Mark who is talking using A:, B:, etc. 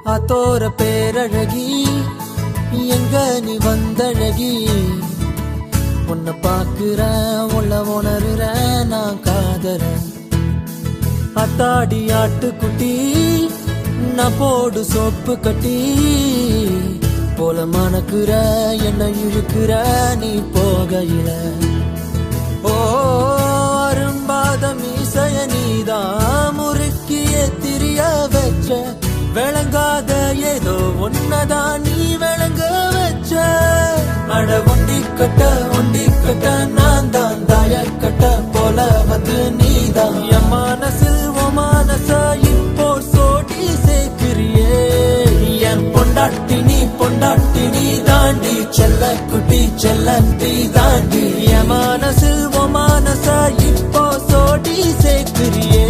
A: ஆத்தோர பேரழகி எங்க நீ வந்தழகி உன்னை பாக்குறேன் உள்ள உணர்றேன் நான் காதறேன் அத்தாடி ஆட்டுக்குட்டி நான் போடு சோப்பு கட்டி போல மணக்குற என்ன இழுக்கிற நீ போகையில ஓ அரும்பாத மீசைய நீதான் முறுக்கிய திரிய வச்ச விளங்காத ஏதோ ஒன்னதான் நீ விளங்க வச்ச அட ஒண்டி கட்ட நான் தான் தாயக்கட்ட போல வந்து நீதான் என் மனசில் ஓ மனச இப்போ சோடி சேர்க்கிறியே என் பொண்டாட்டி நீ தாண்டி செல்ல குட்டி தாண்டி என் மனசில் ஓ மனச இப்போ சோடி சேர்க்கிறியே